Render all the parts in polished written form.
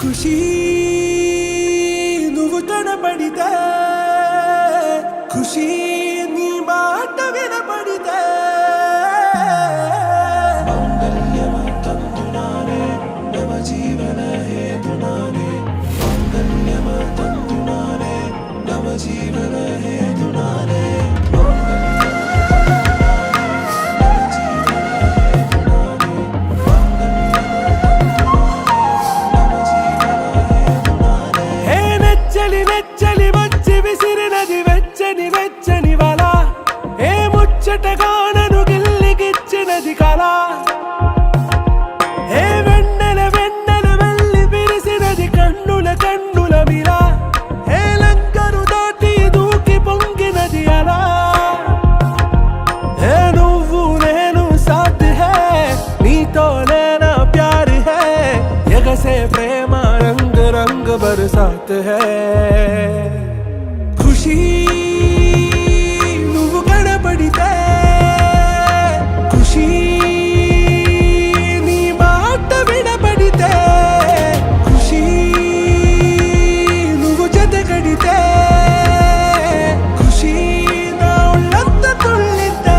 ఖుషీ నువ్వు కనపడితే ఖుషీ నీ మాట వినపడితే మంగళ్యమందునానే నవ జీవన హేతునానే మంగళ్యమందునానే నవ జీవన హేతునానే నెచ్చలి వచ్చి విసిరినది వెచ్చని వెచ్చని వల ఏ ముచ్చటగానను గిల్లిగిచ్చినది కళ ఏ వెన్నెల వెళ్ళి విరిసినది కన్నుల మిల ఏ లంకరు దాటి దూకి పొంగినది అలా ఏ నువ్వు నేను సాథ్ హై నీతోనే నా ప్యార్ హై ఎగసే ప్రేమ रंग रंग बरसात है खुशी నువ్వు కనపడితే ఖుషీ నీ మాట వినపడితే ఖుషీ నువ్వు జతగడితే ఖుషీ నా ఒళ్ళంతా తుళ్ళితే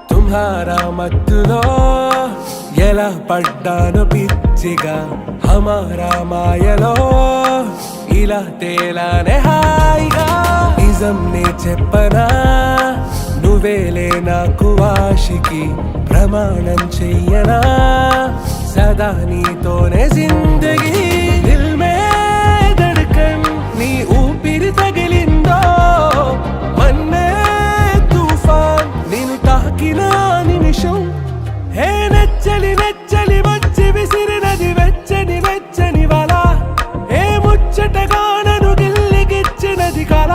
తుమ్హారా మత్తులో ఎలా పడ్డాను పిచ్చిగా హమారా మాయలో ఇలా తేలానే హాయిగా నిజం నే చెప్పనా నువ్వేలే నాకు ఆశికి ప్రమాణం చెయ్యనా సదా నీతోనే జిందగీ దిల్ మే ధడ్కన్ నీ ఊపిరి తగిలిందో మన్నే తుఫాన్ నేను తాకిన నిమిషం హే నెచ్చలి వచ్చి విసిరినది వెచ్చని వల ఏ ముచ్చటగానను గిల్లిగిచ్చినది కళ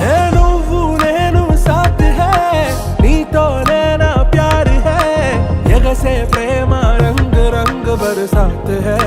ఏ నువ్వు నేను సాథ్ హై నీతోనే నా ప్యార్ హై ఎగసే ప్రేమ రంగ్ రంగ్ బరసాత్ హై